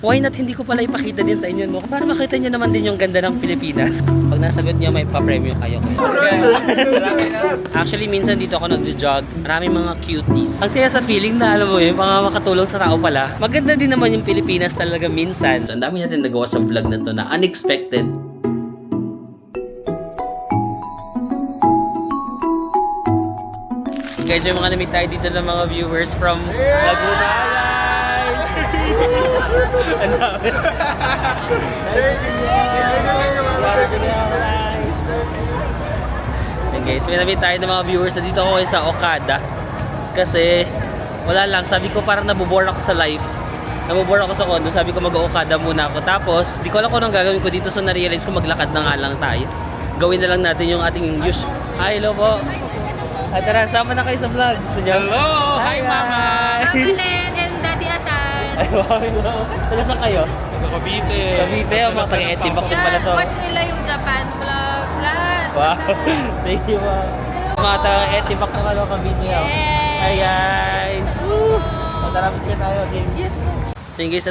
Why not hindi ko pala ipakita din sa inyo, no? Para makita nyo naman din yung ganda ng Pilipinas. Pag nasagot nyo, may pa-premium kayo. Actually, minsan dito ako nagjo-jog. Maraming mga cuties. Ang saya sa feeling na, alam mo yun, mga makatulong sa tao pala. Maganda din naman yung Pilipinas talaga minsan. So, ang dami natin nagawa sa vlog na to na unexpected. Guys, may mga namit tayo dito ng mga viewers from Laguna. And guys, may nabit tayo ng mga viewers na dito ako sa Okada. Kasi wala lang, sabi ko parang nabobore ako sa life. Nabobore ako sa condo, sabi ko mag-Okada muna ako. Tapos, di ko alam kung anong gagawin ko dito, so na-realize ko maglakad na nga lang tayo. Gawin na lang natin yung ating usual. Hi, hello po. At tara, sama na kayo sa vlog. Hello! Hi, Mama! Mama Len and Daddy Atan. Ay, wow, hello. Taga saan kayo? Cavite. Cavite, mga taga-Etibak din pala to. Watch nila yung Japan vlogs, lahat. Wow, thank you, wow. Mga taga-Etibak naman ako, Cavite. Yes. Hi, guys. Woo! Tara, picture tayo. Okay. Yes po. So yun guys,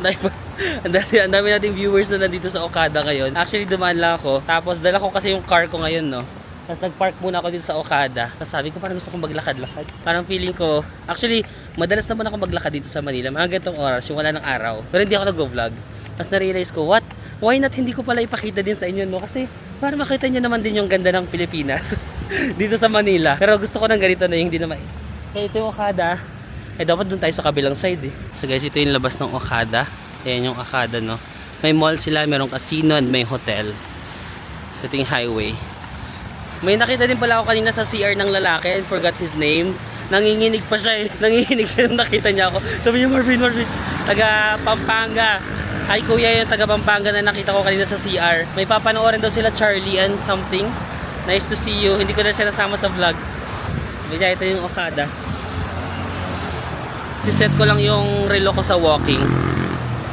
ang dami nating viewers na nandito sa Okada ngayon. Actually, dumaan lang ako. Tapos, dala ko kasi yung car ko ngayon, no? Tapos nag-park muna ako dito sa Okada. Tapos sabi ko parang gusto kong maglakad-lakad. Parang feeling ko, actually, madalas naman ako maglakad dito sa Manila. Mga ganitong oras, yung wala ng araw. Pero hindi ako nag-vlog. Tapos na-realize ko, what? Why not hindi ko pala ipakita din sa inyo, no? Kasi para makita nyo naman din yung ganda ng Pilipinas dito sa Manila. Pero gusto ko ng ganito na yung hindi naman. Kaya ito yung Okada. Eh dapat dun tayo sa kabilang side eh. So guys, ito yung labas ng Okada. Ayan yung Okada, no? May mall sila, merong casino and may hotel. So ito yung highway. May nakita din pala ako kanina sa CR ng lalaki, I forgot his name. Nanginginig pa siya eh. Nanginginig siya nung nakita niya ako. Sabi niya, Marvin, taga Pampanga. Hi kuya, yung taga Pampanga na nakita ko kanina sa CR. May papanoorin daw sila Charlie and something. Nice to see you. Hindi ko na siya nasama sa vlog. Kaya ito yung Okada. Siset ko lang yung relo ko sa walking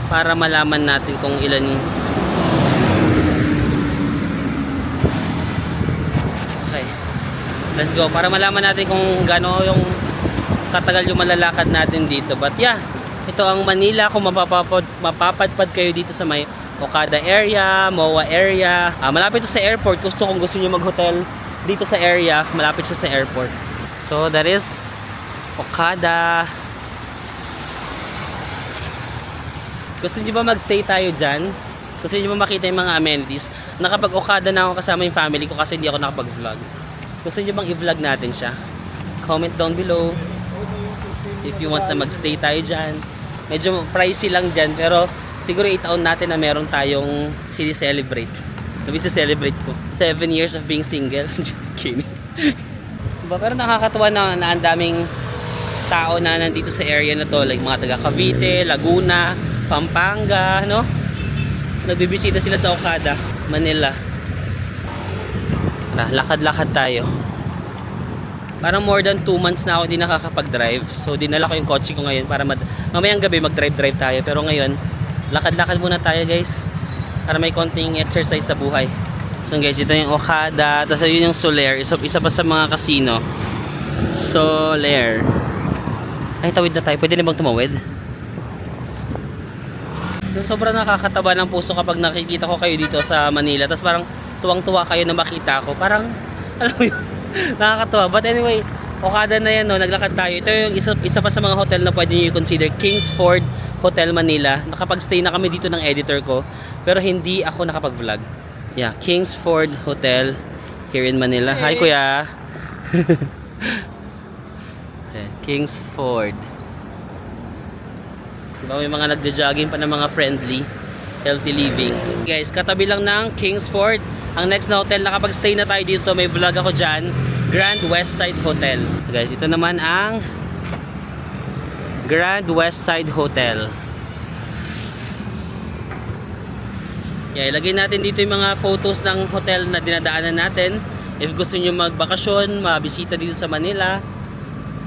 para malaman natin kung ilan yung... Okay, let's go para malaman natin kung gaano yung katagal yung malalakad natin dito. But yeah, ito ang Manila. Kung mapapadpad kayo dito sa may Okada area, MOA area, malapit to sa airport. Kung gusto nyo mag-hotel dito sa area, malapit siya sa airport. So that is Okada. Gusto nyo ba magstay tayo dyan? Gusto nyo ba makita yung mga amenities? Nakapag-Okada na ako kasama yung family ko kasi hindi ako nakapag-vlog. Gusto nyo bang i-vlog natin siya? Comment down below if you want na magstay tayo dyan. Medyo pricey lang dyan, pero siguro 8 taon natin na meron tayong celebrate. Celebrate ko 7 years of being single. Kidding. Diba? Pero nakakatuwa na ang daming tao na nandito sa area na to, like mga taga Cavite, Laguna, Pampanga, no? Nagbibisita sila sa Okada, Manila. Lakad-lakad tayo. Parang more than 2 months na ako hindi nakakapag-drive. So dinala ko yung kotse ko ngayon para mamayang gabi mag-drive tayo. Pero ngayon, lakad-lakad muna tayo guys. Para may konting exercise sa buhay. So guys, ito yung Okada. Tapos yun yung Solaire. Isa pa sa mga casino. Solaire. Ay, tawid na tayo. Pwede na bang tumawid? Sobrang nakakataba ng puso kapag nakikita ko kayo dito sa Manila. Tapos parang tuwang-tuwa kayo na makita ko. Parang, alam mo yun, nakakatuwa. But anyway, Okada na yan, no? Naglakad tayo. Ito yung isa pa sa mga hotel na pwede nyo i-consider. Kingsford Hotel Manila. Nakapag-stay na kami dito ng editor ko. Pero hindi ako nakapag-vlog. Yeah, Kingsford Hotel here in Manila. Hi kuya! Kingsford. Diba, may mga nagja-jogging pa ng mga friendly, healthy living. Guys, katabi lang ng Kingsford. Ang next na hotel, nakapag-stay na tayo dito. May vlog ako dyan. Grand Westside Hotel. So guys, ito naman ang Grand Westside Hotel. Yeah, ilagay natin dito yung mga photos ng hotel na dinadaanan natin. If gusto nyo magbakasyon, mabisita dito sa Manila.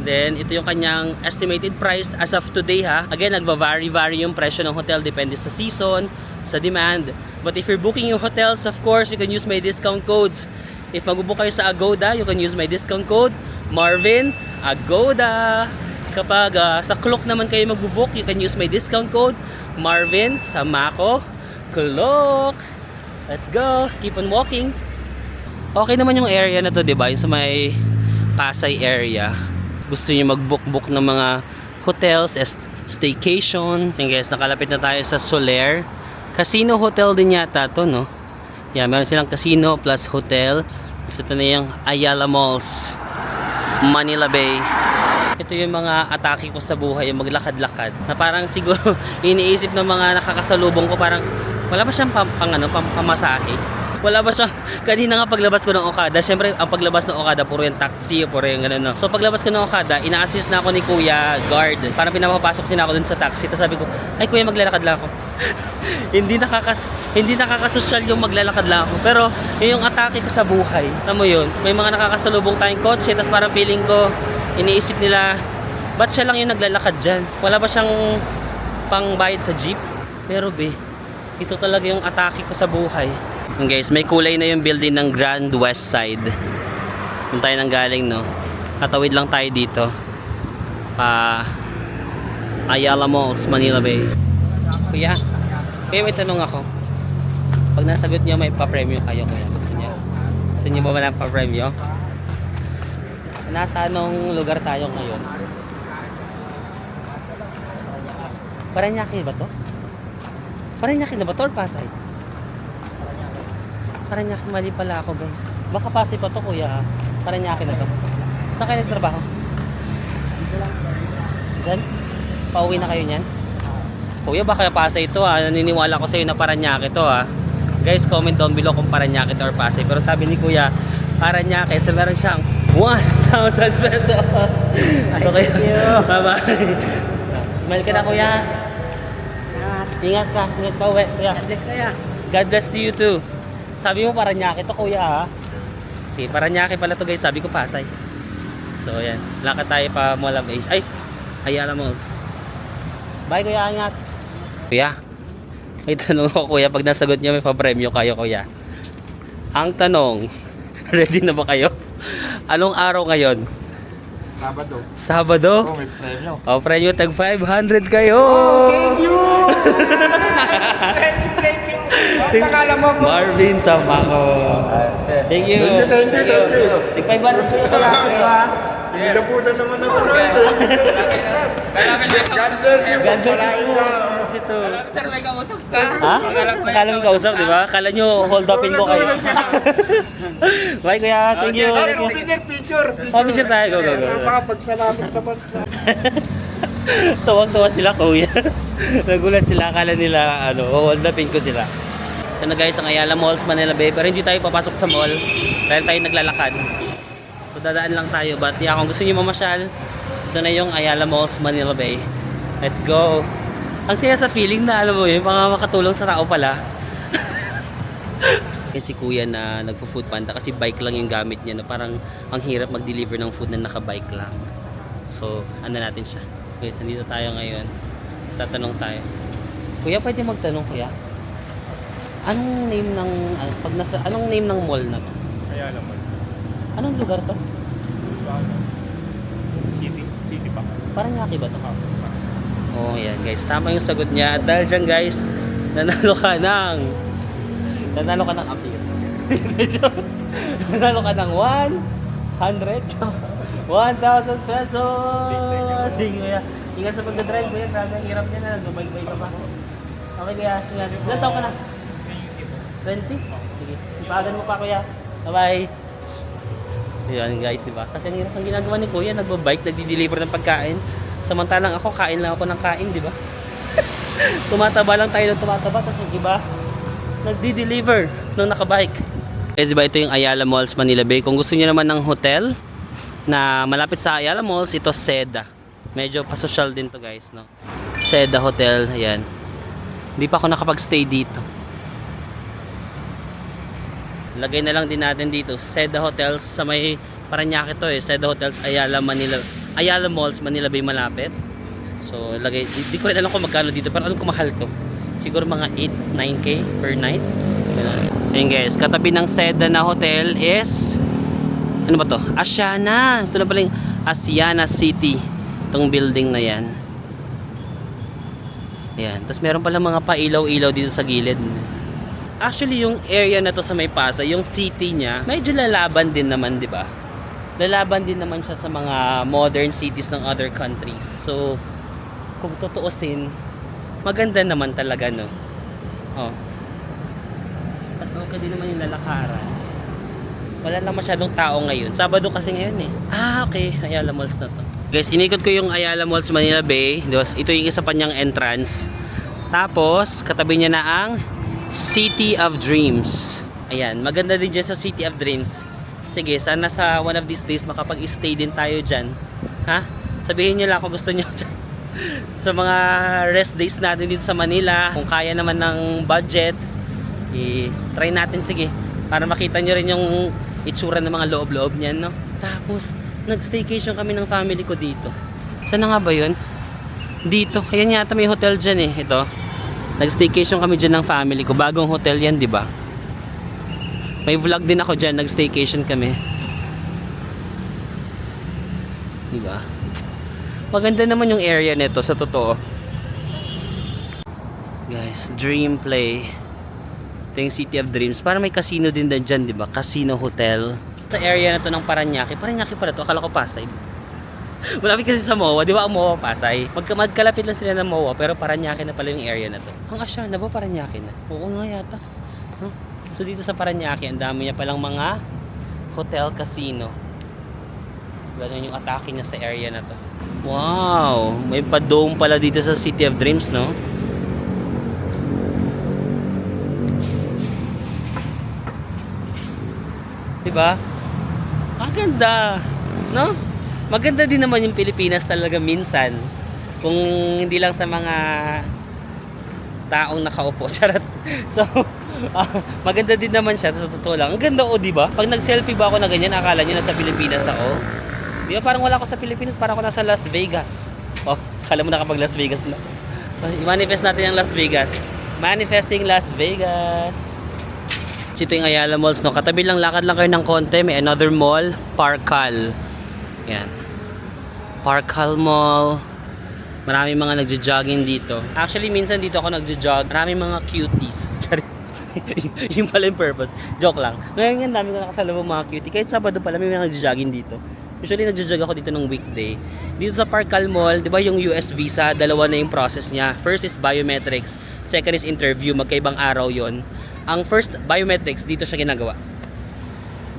Then, ito yung kanyang estimated price as of today ha. Again, nagva-vary yung presyo ng hotel. Depende sa season, sa demand. But if you're booking yung hotels, of course, you can use my discount codes. If magbubook kayo sa Agoda, you can use my discount code, Marvin Agoda. Kapag sa Klook naman kayo magbubook, you can use my discount code, Marvin, Samako, Kulok. Let's go. Keep on walking. Okay naman yung area na to, di ba? Yung sa may Pasay area. Gusto niyo mag-book ng mga hotels, staycation. Yung guys, nakalapit na tayo sa Soler. Casino hotel din yata to, no? Yan, meron silang casino plus hotel. So, ito na yung Ayala Malls, Manila Bay. Ito yung mga atake ko sa buhay, yung maglakad-lakad. Na parang siguro iniisip ng mga nakakasalubong ko, parang wala ba siyang pamasahe? Wala ba siyang, kanina nga paglabas ko ng Okada, syempre ang paglabas ng Okada, puro yung taxi, puro yung gano'n, no? So paglabas ko ng Okada, ina-assist na ako ni Kuya Guard. Parang pinapapasok din ako dun sa taxi. Tapos sabi ko, ay Kuya, maglalakad lang ako. hindi nakakasosyal yung maglalakad lang ako. Pero yun yung atake ko sa buhay. Alam mo yun, may mga nakakasalubong tayong kotse, tapos parang feeling ko, iniisip nila, ba't siya lang yung naglalakad dyan? Wala ba siyang pangbayad sa jeep? Pero be, ito talaga yung atake ko sa buhay. And guys, may kulay na yung building ng Grand West Side. Doon tayo nang galing, no? Tatawid lang tayo dito. Ayala Malls, Manila Bay. Kuya, may tanong ako. Pag nasagot niyo, may pa-premyo kayo, kuya. Gusto niyo ba man ang pa-premyo? Nasa anong lugar tayo ngayon? Paranaque ba to? Paranaque na ba to or Pasay? Paranaque, mali pala ako, guys. Baka Pasay pa to, kuya. Paranaque na to. Saan kayo nagtrabaho? Diyan? Pauwi na kayo niyan? Kuya, baka Pasay to, ha. Naniniwala ko sa'yo na Paranaque to, ha. Guys, comment down below kung Paranaque to or Pasay. Pero sabi ni kuya, Paranaque, so meron siyang 1,000 pesos. Okay. Bye-bye. Smile ka na, kuya. Ingat ka uwi, kuya. God bless, kuya. God bless to you too. Sabi mo Paranaque to, kuya, ha. Sige, Paranaque pala to, guys. Sabi ko Pasay. So yan, lakad tayo pa Mall of Asia. Ay, Ayala Malls. Bye, kuya, ingat. Kuya, may tanong ako, kuya. Pag nasagot niyo, may pa-premyo kayo, kuya. Ang tanong, ready na ba kayo? Anong araw ngayon? Sabado. Sabado? Oh, may premyo. O, premyo tag 500 kayo! Thank you! Thank you! Ang pangalan mo po? Marvin Samako. Thank you. Thank you. Tig 500 kayo pala, ha? Nilaputan naman ako ron. God bless you. God bless Pagpalain you. ka. Ito. Sir, may kausap ka. Ha? Akala mo kausap, di ba? Akala nyo hold upin ko kayo. Bye, kuya. Thank you. Ay, picture. Oh, picture tayo. Go, go, go. Makapagsalamit naman sa... Tuwang-tuwa sila, kuya. Nagulat sila. Akala nila, hold upin ko sila. Ito na guys, ang Ayala Malls, Manila Bay. Pero hindi tayo papasok sa mall dahil tayo naglalakad. So dadaan lang tayo. But yeah, kung gusto niyo mamasyal, ito na yung Ayala Malls, Manila Bay. Let's go. Ang saya sa feeling na, alam mo yun, mga makatulong sa tao pala. Kasi kuya na nagpo-food panda kasi bike lang yung gamit niya. No? Parang ang hirap mag-deliver ng food na naka-bike lang. So, ano natin siya. Guys, nandito tayo ngayon. Tatanong tayo. Kuya, pwede magtanong, kuya? Anong name ng anong name ng mall na to? Ayala Mall. Anong lugar to? City pa. Paranaque ba to? Oh, yan guys. Tama yung sagot niya. At dahil dyan guys, nanalo ka ng appeal. Nanalo ka ng 1,000 pesos. Sige kuya. Ingat sa pagdadrive kuya. Grabe ang hirap niya na. Dumaybay ka pa. Okay kuya. Ingat. Ilan taon ka na? 20? Sige. Ipagan mo pa kuya. Bye-bye. Yan guys, di ba? Kasi ang hirap ang ginagawa ni kuya. Nagbabike, nagdi-deliver ng pagkain. Samantalang ako, kain lang ako ng kain, di ba? Tumataba lang tayo ng tumataba. Tapos yung iba, nagdi-deliver ng nakabike. Guys, di ba ito yung Ayala Malls, Manila Bay. Kung gusto niyo naman ng hotel na malapit sa Ayala Malls, ito Seda. Medyo pasosyal din to guys, no? Seda Hotel, ayan. Hindi pa ako nakapag-stay dito. Lagay na lang din natin dito, Seda Hotels sa may Paranaque to eh. Seda Hotels, Ayala Malls, Manila Bay malapit. So, lagay, hindi ko rin alam kung magkano dito, pero alam ko mahal to. Siguro mga 8-9K per night. Ayun guys, katabi ng Seda na hotel is ano ba to? Asiana. Ito na pala yung Asiana City. Itong building na yan. Ayan. Tapos meron pala mga pailaw-ilaw dito sa gilid. Actually, yung area na to sa may Pasay, yung city niya, medyo lalaban din naman, di ba? Lalaban din naman siya sa mga modern cities ng other countries. So, kung tutuusin, maganda naman talaga, no? Oh. Tapos okay din naman yung lalakaran. Wala lang masyadong tao ngayon. Sabado kasi ngayon eh. Ah, okay. Ayala Malls na to. Guys, inikot ko yung Ayala Malls Manila Bay. Ito yung isa pa niyang entrance. Tapos, katabi niya na ang City of Dreams. Ayan, maganda din dyan sa City of Dreams. Sige, sana sa one of these days makapag-stay din tayo dyan. Ha? Sabihin niyo lang kung gusto niyo dyan. Sa mga rest days natin dito sa Manila, kung kaya naman ng budget, try natin, sige. Para makita nyo rin yung itsura ng mga loob-loob niyan, no? Tapos, nag-staycation kami ng family ko dito. Saan na nga ba yun? Dito. Ayan yata may hotel dyan eh. Ito. Nag-staycation kami dyan ng family ko. Bagong hotel yan, di ba? May vlog din ako dyan. Nag-staycation kami. Di ba? Maganda naman yung area nito sa totoo. Guys, Dream Play. Ito yung City of Dreams. Para may casino din dyan, di ba? Casino Hotel. Sa area na to ng Paranaque. Paranaque pala to. Akala ko Pasay. Malapit kasi sa MOA. Di ba ang MOA Pasay? Magkalapit lang sila ng MOA. Pero Paranaque na pala yung area na to. Ang asya na ba Paranaque na? Oo nga yata. Huh? So dito sa Paranaque, ang dami niya palang mga hotel, casino. Ganun yung atake niya sa area na to. Wow! May pa-dome pala dito sa City of Dreams, no? Diba? Ang ganda, no? Maganda din naman yung Pilipinas talaga minsan. Kung hindi lang sa mga taong nakaupo. Charot. So, maganda din naman siya sa totoo lang. Ang ganda, o diba? Pag nag-selfie ba ako na ganyan, akala nyo nasa Pilipinas ako. Di ba parang wala ako sa Pilipinas, parang ako nasa Las Vegas. Oh, akala mo na kapag Las Vegas na. I-manifest natin ang Las Vegas. Manifesting Las Vegas. Ito yung Ayala Malls, no? Katabi lang, lakad lang kayo ng konti. May another mall, Parkal. Yan. Parkal Mall. Maraming mga nagjo-jogging dito. Actually, minsan dito ako nagjo-jog. Maraming mga cuties. Yung pala yung purpose. Joke lang. Ngayon, dami ko nakasalubong mga cutie. Kahit Sabado pala, may mga nagjo-jogging dito. Usually, nagjo-jog ako dito ng weekday. Dito sa Parkal Mall, di ba yung US visa, dalawa na yung process niya. First is biometrics. Second is interview. Magkaibang araw yon. Ang first, biometrics, dito siya ginagawa.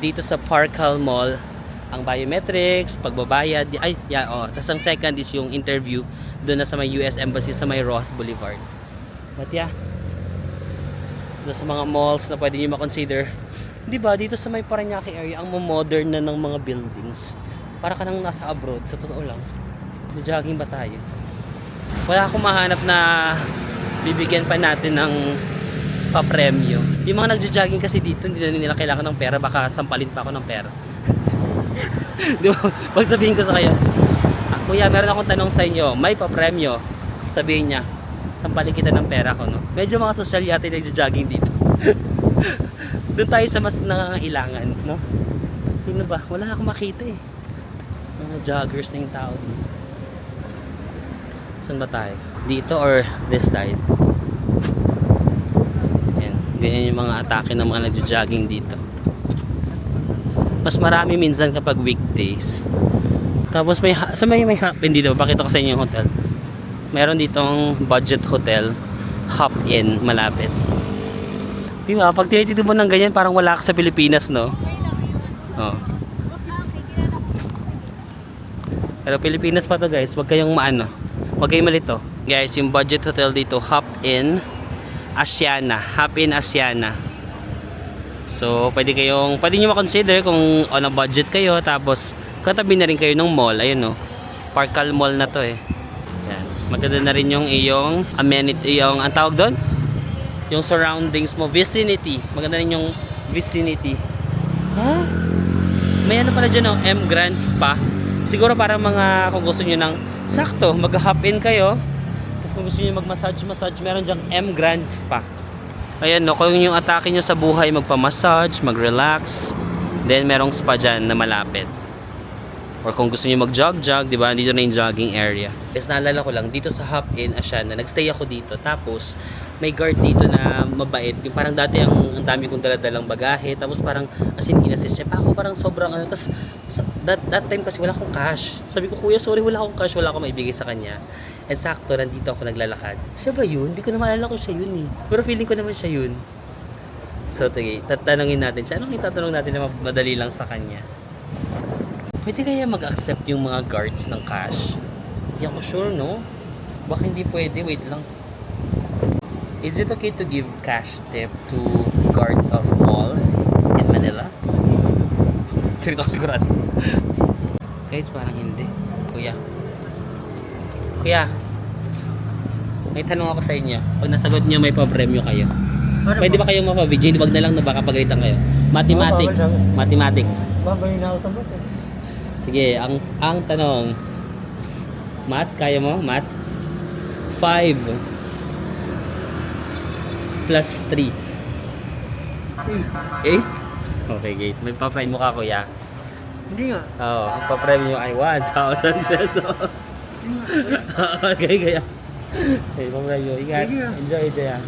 Dito sa Parkal Mall, ang biometrics, pagbabayad, Tapos ang second is yung interview doon na sa may US Embassy sa may Ross Boulevard. But yeah, so, sa mga malls na pwede nyo makonsider, di ba, dito sa may Paranaque area, ang modern na ng mga buildings. Para ka nang nasa abroad, sa totoo lang. Jogging ba tayo? Wala akong mahanap na bibigyan pa natin ng pa-premyo. Yung mga nagja-jogging kasi dito, hindi na nila kailangan ng pera, baka sampalin pa ako ng pera. Di ba? Pag sabihin ko sa kayo, kuya, meron akong tanong sa inyo, may pa-premyo. Sabihin niya, sampalin kita ng pera ko, no? Medyo mga social yata yung nagja-jogging dito. Doon tayo sa mas nangangailangan, no? Sino ba? Wala akong makita eh. Mga joggers na yung tao dito. Saan ba tayo? Dito or this side? Ganyan yung mga atake ng mga nagja-jogging dito. Mas marami minsan kapag weekdays. Tapos may Hop-In dito. Pakita ko sa inyo yung hotel. Meron ditong budget hotel, Hop-In, malapit. Di ba? Pag tinitito mo ng ganyan, parang wala ka sa Pilipinas, no? Oh. Pero Pilipinas pa to, guys. Huwag kayong huwag kayong malito. Guys, yung budget hotel dito, Hop-In Asiana, Hop-In Asiana. So, pwede nyo makonsider kung on a budget kayo, tapos katabi na rin kayo ng mall. Ayun, no? Parkal Mall na to eh. Yan. Maganda na rin yung iyong amenity, yung ang tawag doon? Yung surroundings mo, vicinity. Maganda rin yung vicinity. Ha? May ano pala dyan, no? M Grand Spa. Siguro para kung gusto nyo ng sakto, mag-hop-in kayo. Kung gusto nyo mag-massage, meron dyang M Grand Spa. Ayan, no, kung yung atake nyo sa buhay, magpa-massage, mag-relax, then merong spa dyan na malapit. Or kung gusto niyo mag-jog-jog, di ba? Dito na yung jogging area. Tapos naalala ko lang, dito sa Hop In Asiana, nagstay ako dito. Tapos, may guard dito na mabait. Yung parang dati ang dami kong daladalang bagahe. Tapos parang, as in, inassist siya. Pa ako parang sobrang ano. Tapos, that time kasi wala akong cash. Sabi ko, kuya, sorry, wala akong cash. Wala akong maibigay sa kanya. And sakto, nandito ako naglalakad. Siya ba yun? Hindi ko na maalala kung siya yun eh. Pero feeling ko naman siya yun. So, sige, tatanungin natin siya. Anong itatanong natin na madali lang sa kanya? Pwede kaya mag-accept yung mga guards ng cash? Hindi ako sure, no? Baka hindi pwede. Wait lang. Is it okay to give cash tip to guards of malls in Manila? Hindi ako sigurado. Guys, parang hindi. Kuya. Kuya. May tanong ako sa inyo. Pag nasagot nyo, may pa-premyo kayo. Pwede ba kayong mapabidyo? Wag na lang na baka pagalitan kayo. Mathematics. Mathematics. Babayin na ako sa bote. Sige, ang tanong. Math, kaya mo? Math? 5 plus 3. 8? Okay, gate. May pa-prime mo ka, kuya. Hindi nga. Oo, ang pa-prime nyo ay 1,000 pesos. Okay, kaya. Okay, pa-prime nyo. Ingat. Sige. Enjoy ito yan.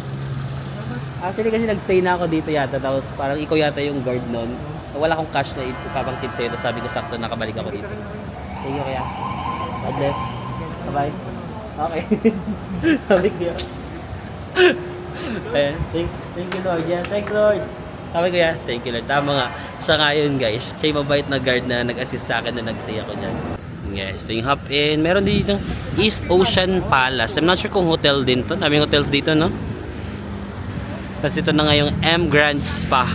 Actually, kasi nagstay na ako dito yata. Tapos parang ikaw yata yung guard nun. Wala akong cash na ipapang tip sa'yo. Tapos sabi ko sakto nakabalik ako dito. Thank you, kaya. God bless. Bye-bye. Okay. Sabi ko yan. Ayan. Thank you, Lord. Yeah, thank you, Lord. Sabi ko yan. Thank you, Lord. Tama nga. Siya nga yun, guys. Siya yung mabait na guard na nag-assist sa akin na nagstay ako dyan. Yes, ito yung Hop In. Meron dito East Ocean Palace. I'm not sure kung hotel din to. Daming hotels dito, no? Tapos dito na nga yung M Grand Spa.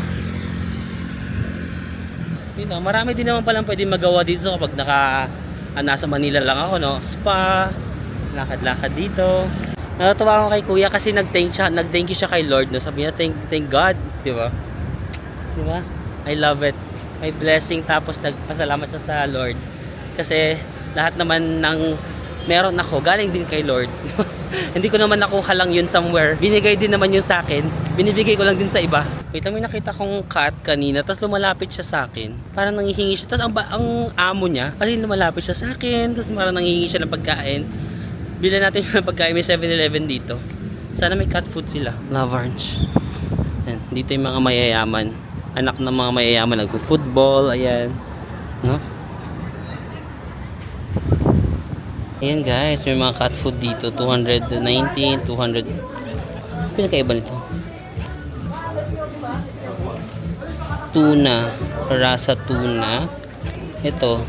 Dito, marami din naman palang pwede magawa dito kapag nasa Manila lang ako, no? Spa, lakad-lakad dito. Natutuwa ako kay kuya kasi nag-thank you siya kay Lord, no? Sabi niya, thank God, di ba? Di ba? I love it. May blessing tapos nagpasalamat siya sa Lord. Kasi lahat naman ng meron ako, galing din kay Lord. Hindi ko naman nakuha lang yun somewhere. Binigay din naman yun sa akin. Binibigay ko lang din sa iba. Wait lang, may nakita kong cat kanina. Tapos lumalapit siya sa akin. Parang nangihingi siya. Tapos ang amo niya, kasi lumalapit siya sa akin. Tapos parang nangihingi siya ng pagkain. Bilan natin siya ng pagkain. May 7-Eleven dito. Sana may cat food sila. Lavarge. Ayan. Dito yung mga mayayaman. Anak ng mga mayayaman. Nagpo-football. Ayan. No? Ayan guys, may mga cat food dito. 219, 200. Pinakaiba nito. Tuna. Rasa tuna. Ito.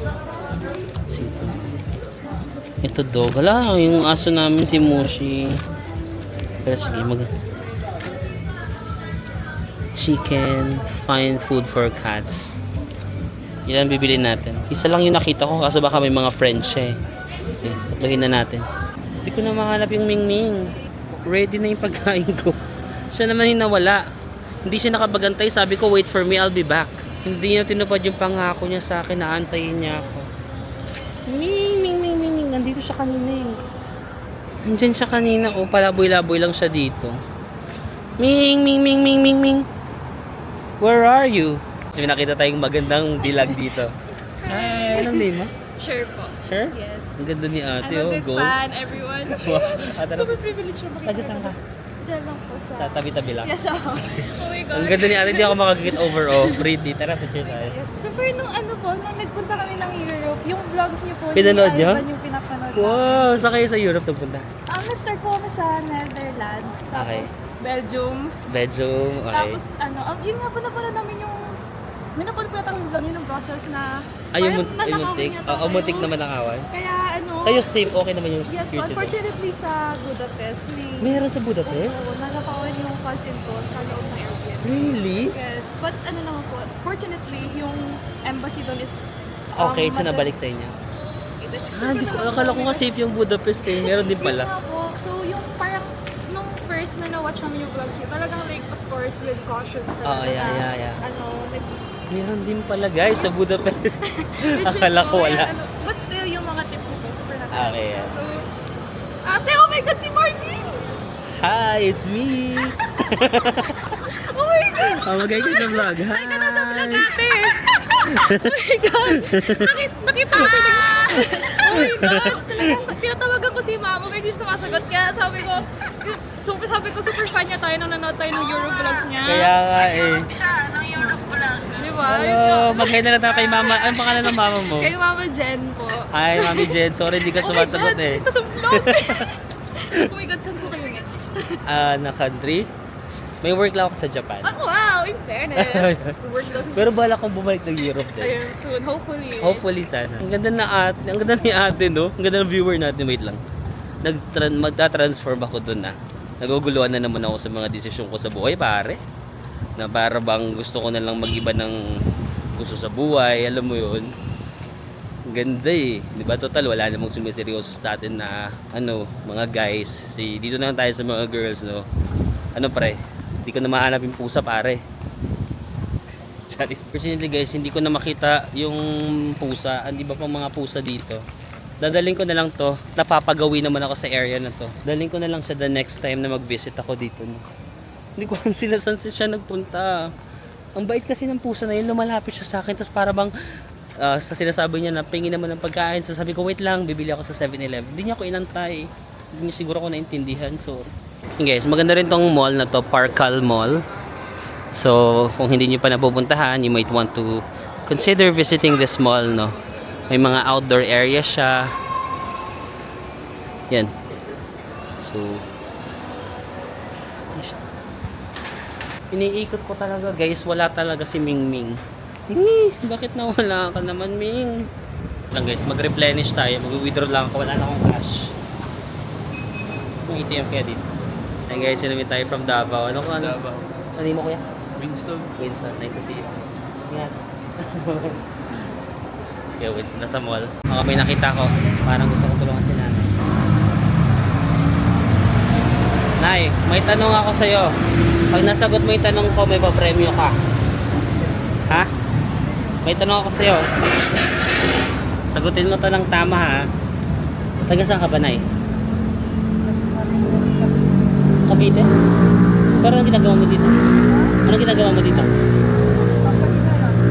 Ito dog. Hala, yung aso namin si Mushi. Pero sige, chicken. Fine food for cats. Yan ang bibili natin. Isa lang yung nakita ko kaso baka may mga friends siya eh. Okay, tatluhin na natin. Hindi ko na mahanap yung Mingming. Ready na yung pagkain ko. Siya naman yung nawala. Hindi siya nakabagantay. Sabi ko, wait for me, I'll be back. Hindi niya tinupad yung pangako niya sa akin. Naantayin niya ako. Ming. Nandito siya kanina eh. Nandyan siya kanina. O, palaboy-laboy lang siya dito. Ming. Where are you? Kasi nakita tayong magandang dilag dito. Hi, anong name mo? Sure po. Sure? Yes. Ang ganda ni ate, I'm a oh, big goals. fan, everyone. Ate, Super privileged siya makita. taga saan ka? Diyan lang po Sa tabi-tabi lang. Yes, oh my God. Ang ganda ni ate, hindi ako makakikit over, oh. Pretty. Tara, picture tayo. Super nung ano po, nung nagpunta kami ng Europe, yung vlogs niyo po, Pinanood niyo? Ivan yung pinapanood. Wow, saan kayo sa Europe nagpunta? Nag-start po kami sa Netherlands, Okay. tapos Belgium, Belgium, okay. tapos yun nga po napanood namin yung, may napanood po yata yung vlog yun ng Brussels na, Ay, yung parang nanakaw muntik. niya Oo, muntik naman ang awan. Kaya ano, Kayo safe, okay naman yung yes, security doon. unfortunately sa Budapest, Meron sa Budapest? Oo, nanakawan yung cousin ko sa loob ng airplane. Really? Yes, but ano naman po, fortunately, yung embassy doon is Okay, so nabalik sa inyo. Hindi ko, akala ko nga safe yung Budapest eh. Meron din pala. Yun nga po. So yung parang nung first na na-watch namin yung vlogs niya, talagang like of course with cautious talaga. Yeah. Ano, Meron din pala guys sa Budapest. legit Akala ko po, wala. ano, but still yung mga tips niya po, super nakakita. Okay, yeah. So, ate, oh my God, si Marvin! Hi, it's me! Oh my God! Magay ka sa vlog. Hi! Ay, ka na sa vlog ate! my God! Nakita ko siya oh my God! Talagang tinatawagan ko si mama kasi hindi siya sumasagot. Kaya sabi ko super fan niya tayo nung nanood tayo ng Eurovlogs niya. Kaya nga eh. Di ba? Hello, mag-hi na lang tayo kay mama. Anong pangalan ng mama mo? Kay Mama Jen po. Hi, Mami Jen. Sorry, hindi ka sumasagot eh. Ito sa vlog! Oh my God, saan po kayo next? Na country? May work lang ako sa Japan. Oh, wow! In fairness. Work daw. Pero bala kong bumalik ng Europe din. Ayun, soon. Hopefully. Hopefully sana. Ang ganda na ate, ang ganda ni ate, no? Ang ganda ng viewer natin. Wait lang. Magta-transform ako doon na. Naguguluhan na naman ako sa mga desisyon ko sa buhay, pare. Na para bang gusto ko na lang mag-iba ng gusto sa buhay, alam mo yun. Ang ganda eh. Di ba? Total, wala namang sumiseryoso sa atin na, mga guys. Dito na lang tayo sa mga girls, no? Ano pre? Hindi ko na mahanap yung pusa, pare. Charis. Personally guys, hindi ko na makita yung pusa. Ang iba pang mga pusa dito. Dadaling ko na lang to. Napapagawi naman ako sa area na to. Daling ko na lang siya the next time na mag-visit ako dito. No? Hindi ko alam saan siya nagpunta. Ang bait kasi ng pusa na yun. Lumalapit siya sa akin. Tapos para bang sa sinasabi niya na pingin naman ng pagkain. So sabi ko, wait lang, bibili ako sa 7-Eleven. Hindi niya ako inantay. Hindi niya siguro ako naintindihan. So, guys, maganda rin tong mall na to, Parkal Mall. So, kung hindi niyo pa napupuntahan, you might want to consider visiting this mall, no? May mga outdoor area siya. Yan. So, iniikot ko talaga, guys. Wala talaga si Mingming. Bakit nawala ka naman, Ming? Lang guys, mag-replenish tayo. Mag-withdraw lang ako. Wala na akong cash. May ATM kaya dito. Ayan guys, sinamit tayo from Davao. Ano? Davao. Ano mo kuya? Winston. Winston, nice to see you. Yan. Yeah, Winston, nasa mall. Ako may nakita ko. Parang gusto ko tulungan si nanay. Nay, may tanong ako sa'yo. Pag nasagot mo yung tanong ko, may papremyo ka. Ha? May tanong ako sa'yo. Sagutin mo to ng tama ha. Taga saan ka ba, Nay? Cavite? Pero anong ginagawa mo dito? Anong ginagawa mo dito?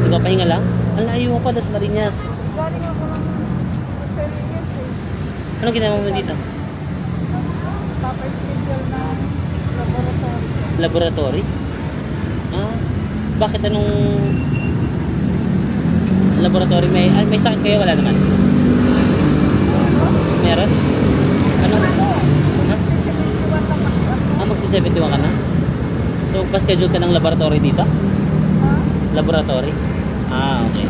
Nagpapahinga lang? Ang layo ko pa, Das Marinas. Galing ako ng Serious eh. Anong ginagawa mo dito? Papa-schedule na laboratory. Laboratory? Ah, bakit anong laboratory? May sakit kayo? Wala naman? Meron? Ano? Magsisilintiwan lang kasi ako. Magsi-71 ka na? So, pa-schedule ka ng laboratory dito? Ha? Laboratory? Ah, okay.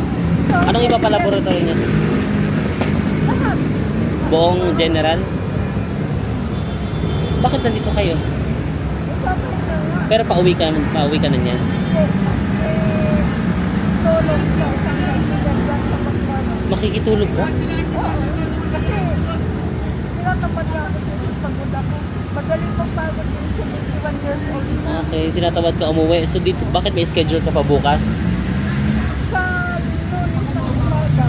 So, Anong iba pa laboratory niya? lahat. Buong general? Bakit nandito kayo? Ipapahinga nga. Pero pauwi ka na niyan. Tulong sa isang kaibigan dyan sa Pagpano. Makikitulog ka? Oo. Kasi, tinatamad nga ako dito pagod ako. Magaling magpagod yung 71 years old na. Okay, tinatamad ka umuwi. So dito, bakit may schedule ka pa bukas? Sa Lunes ng umaga.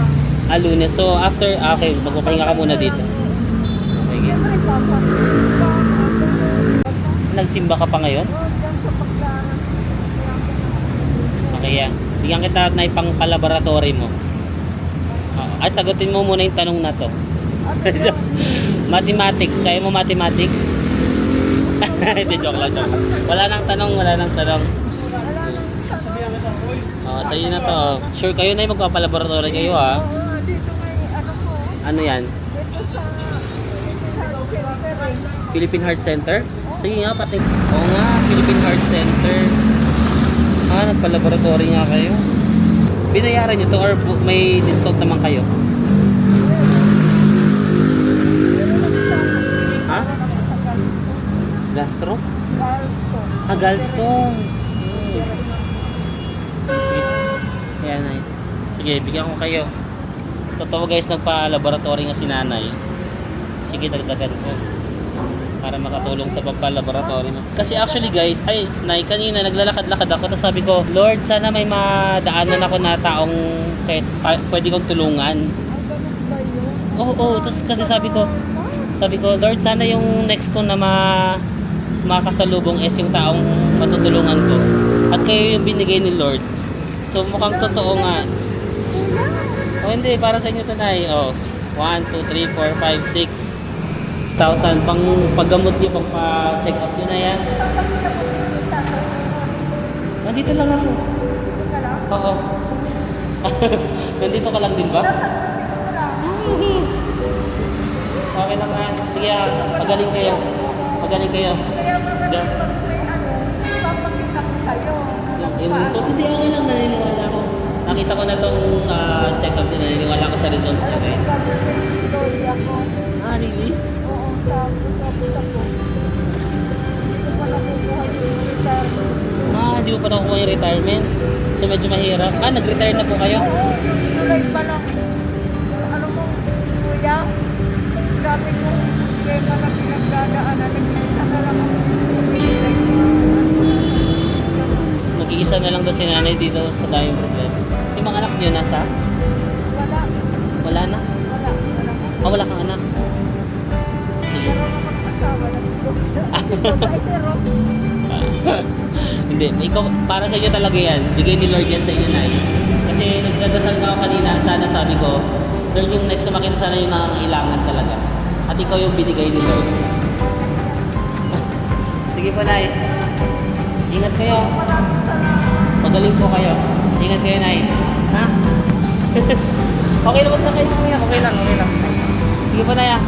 Lunes. So after, okay, magpapahinga ka muna dito. Okay. Siyempre, papasimba. Nagsimba ka pa ngayon? Oo, dyan sa Pagpano. Okay, yan. Bigyan kita na pang palaboratory mo. At sagutin mo muna yung tanong na to. Mathematics. Kaya mo mathematics? Hindi, joke lang. Wala nang tanong. Wala nang tanong. Sa'yo na to. Sure kayo na yung magpapalaboratory kayo ha? Oo, dito may ano po. Ano yan? Dito sa Health Center eh. Philippine Heart Center? Sige nga, pati. Oo nga, Philippine Heart Center. Nagpalaboratory nga kayo. Binayaran nyo to or may discount naman kayo? Ha? Gastro? Gallstone. Sige. Ayan ay. Sige, bigyan ko kayo. Totoo guys, nagpa-laboratory nga si nanay. Sige, dagdagan ko. Para makatulong sa pagpa-laboratory mo. Kasi actually guys, nay, kanina naglalakad-lakad ako. Tapos sabi ko, Lord, sana may madaanan ako na taong pwede kong tulungan. Oo, tapos kasi sabi ko, Lord, sana yung next ko na makasalubong is yung taong matutulungan ko. At kayo yung binigay ni Lord. So mukhang totoo nga. Oh, hindi. Para sa inyo ito, Nay. Oh, 1, 2, 3, 4, 5, 6,000 pang paggamot niyo, pang pa-check up yun na yan. Saan kami na putisita? Nandito lang ako. Dito ka lang? Oo. Nandito ka lang din ba? Dito ka lang. Okay lang na. Sige, magaling kayo. Magaling kayo. Kaya ba kasi pag may papakita ko sa'yo. Yung result, hindi okay lang, naniniwala ako. Nakita ko na tong check-up din, naniniwala ko sa result niya, guys. Sabi ko yung Lord ako. Ah, really? Oo, sabi ko. Hindi ko pa nakukuha yung retirement. Ah, hindi mo pa nakukuha yung retirement. So medyo mahirap. Ah, nag-retire na po kayo? Oo, July pa lang. Ano mo, kuya? Grabe kong problema na pinagdadaanan. Nag-isa na lang ako. Mag-iisa na lang daw si nanay dito sa daming problema. Yung mga anak niyo nasa? Wala. Wala na? Wala. Wala. Ah, wala kang anak? Sige. Pero nakapag-asawa lang. Pero Hindi, ikaw, para sa inyo talaga yan. Bigay ni Lord yan sa inyo, Nay. Kasi nagdadasal nga ako kanina, sana sabi ko, Lord, yung next na makita sana yung nangangailangan talaga. At ikaw yung binigay ni Lord. Sige po, Nay. Ingat kayo. maraming salamat. Magaling po kayo. Ingat kayo, Nay. Ha? Okay lang, wag na kayo. Kuya. Okay lang, okay lang. Sige po, Nay. ah.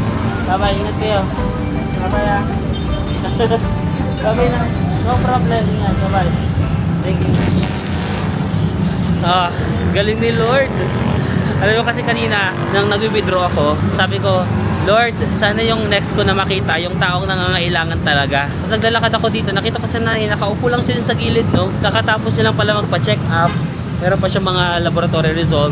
Bye-bye, ingat kayo. Bye-bye, ah. Bye-bye na. No problem. Ingat, bye-bye. Thank you. Ah, galing ni Lord. Alam mo kasi kanina, nang nag-withdraw ako, sabi ko, Lord, sana yung next ko na makita, yung taong nangangailangan talaga. Tapos naglalakad ako dito, nakita ko sa nanay, nakaupo lang siya sa gilid, no? Kakatapos nilang pala magpa-check up. Meron pa siya mga laboratory result.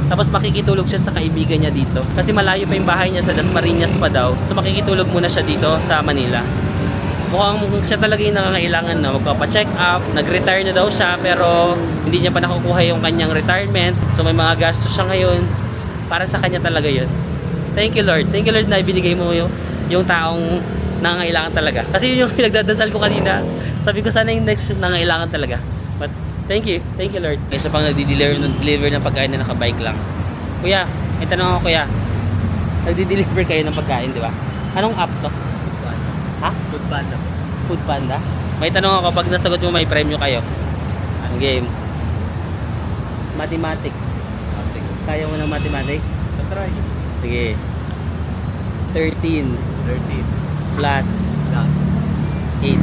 Tapos makikitulog siya sa kaibigan niya dito. Kasi malayo pa yung bahay niya sa Dasmariñas pa daw. So makikitulog muna siya dito sa Manila. Mukhang siya talaga yung nangangailangan na magpapa-check up. Nag-retire na daw siya pero hindi niya pa nakukuha yung kanyang retirement. So may mga gastos siya ngayon. Para sa kanya talaga yun. Thank you Lord. Thank you Lord na ibinigay mo yung taong nangangailangan talaga. Kasi yun yung pinagdadasal ko kanina. Sabi ko sana yung next nangangailangan talaga. But thank you. Thank you Lord. Isa pang nagdi-deliver ng pagkain na nakabike lang. Kuya, may tanong ako kuya. Nagdi-deliver kayo ng pagkain, di ba? Anong app to? Ha? Food Panda. Food Panda? May tanong ako, pag nasagot mo may premyo kayo. Ang game. Mathematics. Sige. Kaya mo ng mathematics? Try. Sige. 13 13. plus Lang. 8.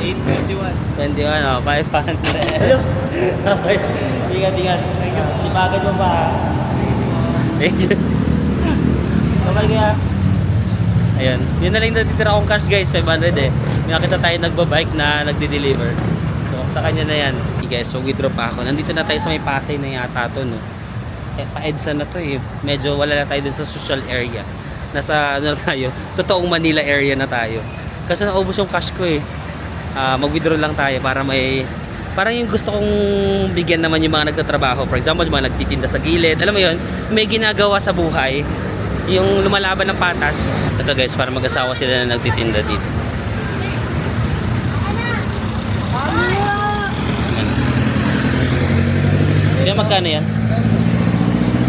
8, 21. 21, oh, 500. Okay. Ingat, ingat. Ibagan mo pa. Thank you. Okay kaya. Ayun. Yun na lang natitira akong cash guys, 500 eh. May nakita tayo nagbabike na nagde-deliver. So, sa kanya na yan. Okay guys, mag-withdraw pa ako. Nandito na tayo sa may Pasay na yata to, no? Eh, pa-EDSA na to eh. Medyo wala na tayo dun sa social area. Nasa, ano na tayo, totoong Manila area na tayo. Kasi naubos yung cash ko eh. Mag-withdraw lang tayo para may... Parang yung gusto kong bigyan naman yung mga nagtatrabaho. For example, yung mga nagtitinda sa gilid. Alam mo yun, may ginagawa sa buhay. Yung lumalaban ng patas. Ito guys, para mag-asawa sila na nagtitinda dito. Kaya magkano yan?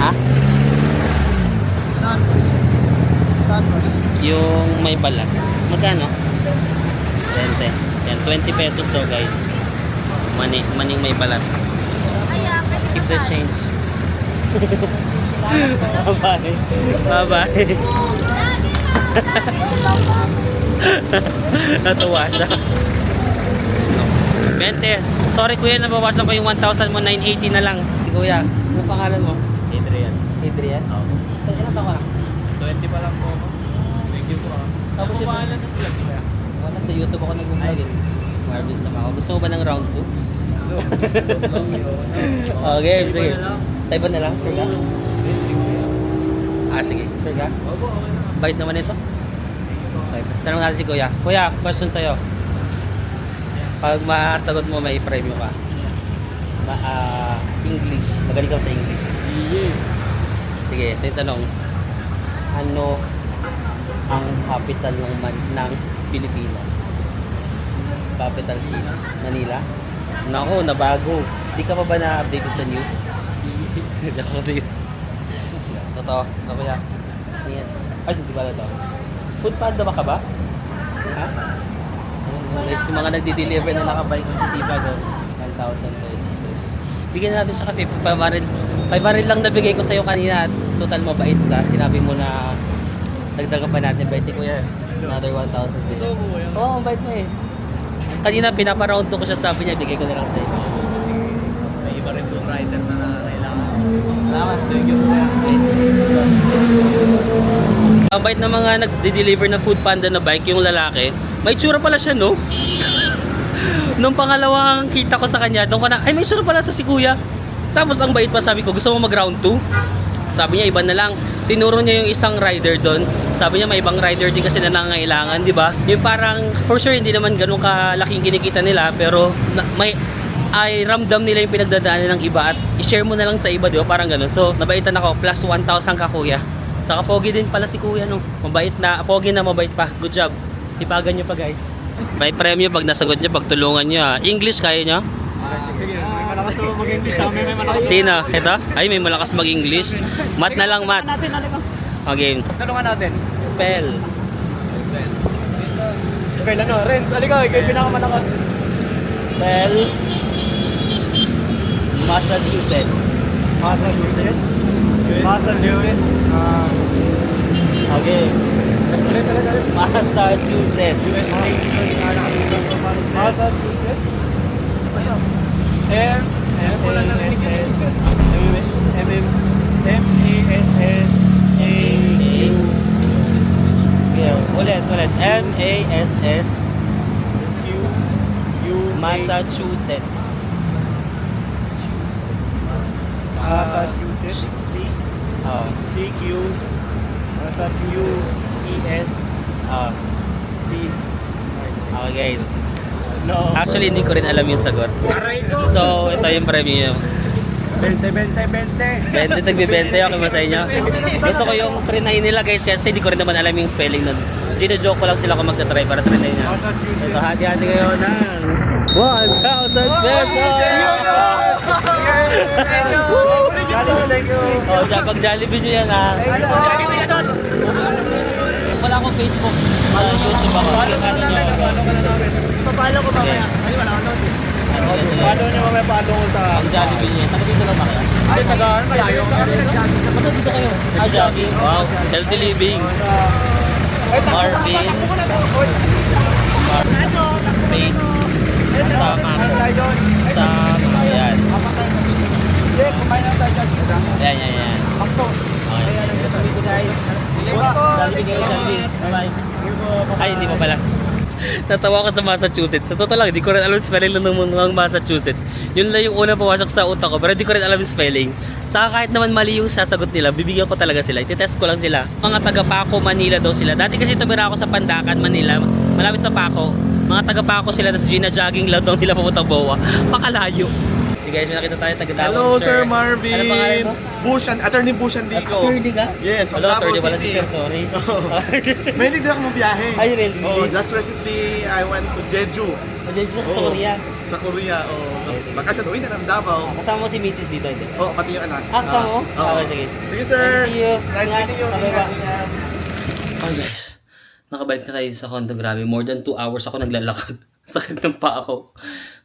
Ha? Yung may balat. Magkano? 20. Yan, 20 pesos daw guys. Maning may balat. Kaya, pwede Keep the change. Bye-bye. Bye-bye. Natuwa siya. 20. Sorry kuya, nabawasan ko yung 1,000 mo, 980 na lang. Si kuya, ano pangalan mo? Adrian. Adrian? Oo. Ilan taon ka na? 20 pa lang po ako. Thank you po. Tapos Ako yun- bahala ng vlog niya. Wala, sa YouTube ako nag-vlog eh. Marvin sama ako. Gusto mo ba ng round 2? Okay, sige. Tayo na lang, sure ka? Ah, sige. Sure ka? Opo, okay na. Bait naman ito. Okay. Tanong natin si Kuya. Kuya, question sa'yo. Pag masagot mo, may premyo ka. English. Magaling ka sa English. Sige, ito yung tanong. Ano ang capital ng Pilipinas? Capital city. Manila? Nako, nabago. Di ka pa ba na-update sa news? Joke din. Totoo. Ako yan. Ayan. Ay, hindi ba na to? Food panda ba ka ba? Ha? Guys, yung mga nagdi-deliver na nakabalik ng Tibag, 1,000 pesos. Bigyan natin siya kape. 500 lang nabigay ko sa'yo kanina at total mabait ka. Sinabi mo na dagdagan pa natin. Bait ko yan. Another 1,000 din. Ito po yan. Oo, mabait mo eh. Kanina pinaparound ko siya, sabi niya, bigay ko na lang sa'yo. May iba rin po riders na kailangan. Salamat. Thank you po. Ang bait na mga nagde-deliver na food panda na bike, yung lalaki, may tsura pala siya, no? Nung pangalawang kita ko sa kanya, doon ko na, ay may tsura pala to si kuya. Tapos ang bait pa, sabi ko, gusto mo mag round 2? Sabi niya, iba na lang. Tinuro niya yung isang rider doon. Sabi niya, may ibang rider din kasi na nangangailangan, di ba? Yung parang, for sure, hindi naman ganun kalaking kinikita nila, pero ay ramdam nila yung pinagdadaanan ng iba at i-share mo na lang sa iba, di ba? Parang ganun. So, nabaitan ako, plus 1,000 ka, kuya. Saka pogi din pala si kuya, no? Mabait na, pogi na mabait pa. Good job. Ipagan nyo pa, guys. May premyo pag nasagot nyo, pag tulungan nyo, ha? English, kaya nyo? Sige, may malakas na mag-English kami, may malakas. Sino? Ito? Ay, may malakas mag-English. Mat na lang, mat. Okay. Tulungan natin. Spell. Spell ano, Renz, halika, ikaw yung pinakamalakas. Spell. Massachusetts. Massachusetts? Massachusetts? Okay. Ulit. Massachusetts. USA. Massachusetts? Ulit. M-A-S-S. Massachusetts. Massachusetts. Oh. C-Q. U-E-S. Oh. B. Okay, guys. No. Actually, hindi ko rin alam yung sagot. So, ito yung premyo. 20. 20, tagbi-20. Okay ba sa inyo? Gusto ko yung trinay nila, guys, kasi hindi ko rin naman alam yung spelling nun. Gino-joke ko lang sila kung magta-try para trinay niya. Ito, hati-hati kayo ng 1,000 pesos! Thank you. Oh, pag Jollibee nyo yan, ha? Wala akong Facebook. YouTube ako. Ano nyo? Papalo ko ba kaya? Ay, wala ako note. Paano nyo mamaya paano ko sa... Ang Jollibee nyo. Taga dito lang ba kayo? Ay, tagaan, malayo. Ba't dito kayo? Ah, jogging. Wow. Healthy living. Marvin. Space. Sama. Sama. Ayan. Hindi, kumain lang tayo dyan. Ayan. Okay. Jollibee kayo, Jollibee. Bye-bye. Ay, hindi mo pala. Natawa ko sa Massachusetts. Sa totoo lang, di ko rin alam yung spelling ng Massachusetts. Yun lang yung una pumasok sa utak ko, pero di ko rin alam yung spelling. Saka kahit naman mali yung sasagot nila, bibigyan ko talaga sila. Ititest ko lang sila. Mga taga Paco, Manila daw sila. Dati kasi tumira ako sa Pandacan, Manila. Malapit sa Paco. Mga taga Paco sila, tapos gina-jogging lang daw nila papuntang Boa. Pakalayo. Hey guys, may nakita tayo taga Davao. Hello, Sir Marvin. Ano pangalan mo? Bushan, attorney Bushan Dico. Attorney ka? Yes, from Hello, Davao attorney pala si City. Sir, sorry. May hindi ako mabiyahe. Ay, really? Oh, just recently, I went to Jeju. Sa Oo. Korea. Sa Korea, oh. Bakasyon, uwi na ng Davao. Kasama mo si Mrs. dito, hindi? Oh, pati yung anak. Ah, kasama mo? Oo. Okay, sige. Sige, sir. See you. Nice Ingat. meeting you. Bye-bye. Ingat. Oh guys, nakabalik na tayo sa condo. Grabe, more than 2 hours ako naglalakad. Sakit ng paa ko.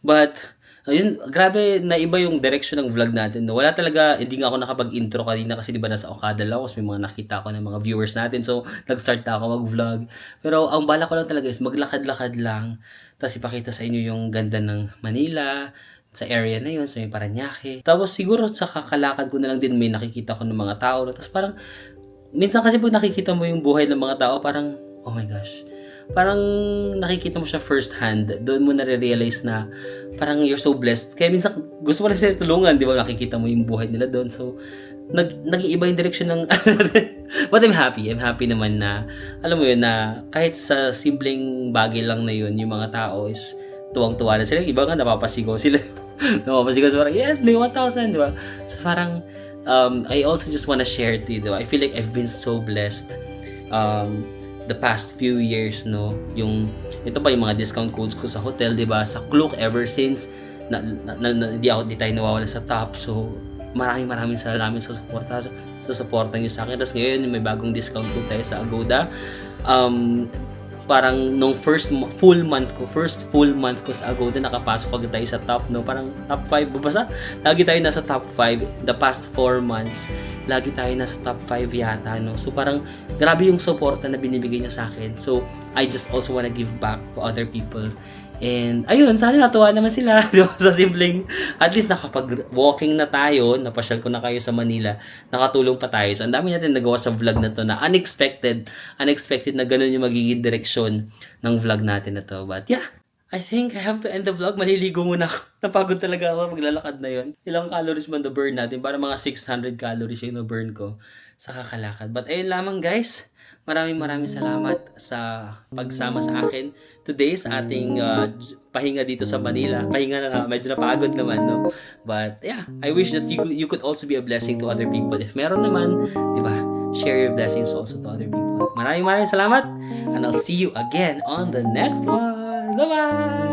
But, ayun, grabe na iba yung direction ng vlog natin. No? Wala talaga, hindi nga ako nakapag-intro kanina kasi di ba nasa Okada lang ako. May mga nakita ko ng mga viewers natin. So, nag-start na ako mag-vlog. Pero ang bala ko lang talaga is maglakad-lakad lang. Tapos ipakita sa inyo yung ganda ng Manila, sa area na yun, sa may Parañaque. Tapos siguro sa kakalakad ko na lang din may nakikita ko ng mga tao. No? Tapos parang, minsan kasi pag nakikita mo yung buhay ng mga tao, parang, oh my gosh, parang nakikita mo siya first hand. Doon mo nare-realize na parang you're so blessed. Kaya minsan gusto mo lang sila tulungan, di ba? Nakikita mo yung buhay nila doon. So, naging iba yung direction ng but I'm happy. I'm happy naman na, alam mo yun, na kahit sa simpleng bagay lang na yun, yung mga tao is tuwang-tuwa na sila. Yung iba nga napapasigaw sila. Napapasigaw sila parang, yes, may 1,000, di ba? So parang, I also just wanna share to you, di ba? I feel like I've been so blessed. The past few years, no, yung ito pa yung mga discount codes ko sa hotel, 'di ba? Sa Klook ever since di tayo nawawala sa top. So, maraming salamat sa suporta niyo sa akin. Tapos ngayon, may bagong discount code tayo sa Agoda. Parang nung first full month ko sa Agoda, nakapasok agad tayo sa top, no? Parang top 5. Basta, lagi tayo nasa top 5. The past 4 months, lagi tayo nasa top 5 yata, no? So, parang grabe yung suporta na binibigay niyo sa akin. So, I just also wanna give back to other people. And, ayun, sana natuwa naman sila. Sa simpleng, at least nakapag-walking na tayo, napasyal ko na kayo sa Manila, nakatulong pa tayo. So, ang dami natin nagawa sa vlog na to na unexpected na ganun yung magiging direksyon ng vlog natin na to. But, yeah, I think I have to end the vlog. Maliligo muna ako. Napagod talaga ako maglalakad na yun. Ilang calories man na-burn natin? Para mga 600 calories yung na-burn ko sa kakalakad. But, ayun lamang, guys. Maraming salamat sa pagsama sa akin today sa ating pahinga dito sa Manila. Pahinga na medyo napagod naman, no? But yeah, I wish that you could also be a blessing to other people. If meron naman, di ba? Share your blessings also to other people. Maraming salamat, and I'll see you again on the next one. Bye-bye!